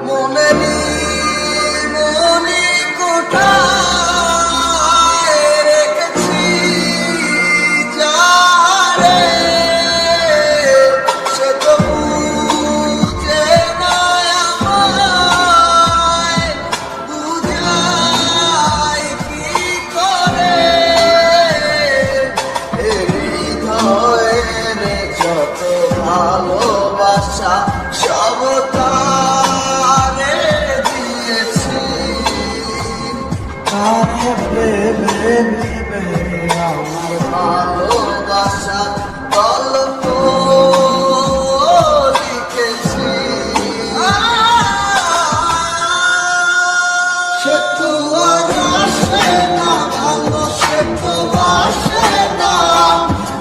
মনেরই মনি কোঠায় রেখেছি যারে, সে তো বুঝে না আমায়, বুঝায় কি করে হৃদয়ের যত ভালোবাসা সব তারে দিয়েছি। তারে ভেবে ভেবে আমার ভালোবাসা গল্প লিখেছি। সে তো আর আসে না ভালো, সে তো বাসে না,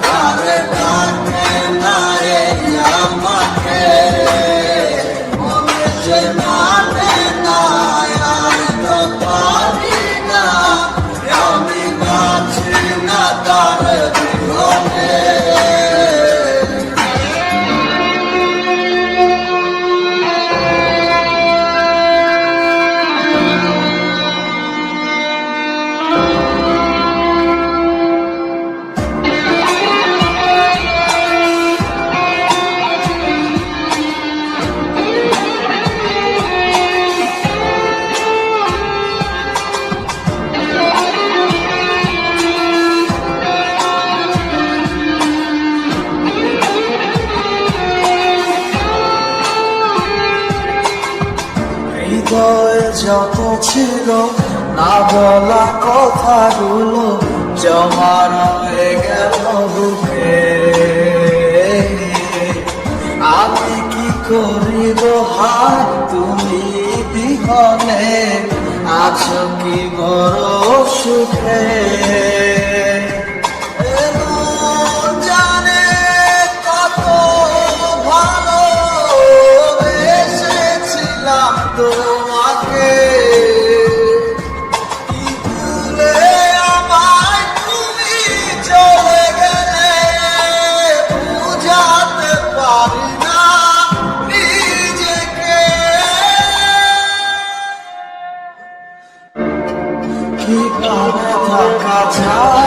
তারে ডাকে না এই আমাকে, মনে সে মানে না আর তো পারি না, আমি বাঁচি না তার জীবনে। হৃদয়ে যত ছিল না বলা কথাগুলো জমা রয়ে গেল বুকে, আমি কি করিব হায় তুমি বিহনে, আছো কি বড় সুখে। জানে কত ভালোবেসেছিলাম তোমাকে, কি ভুলে আমায় তুমি চলে গেলে, বুঝাতে পারি না নিজেকে। কিভাবে থাকা যায়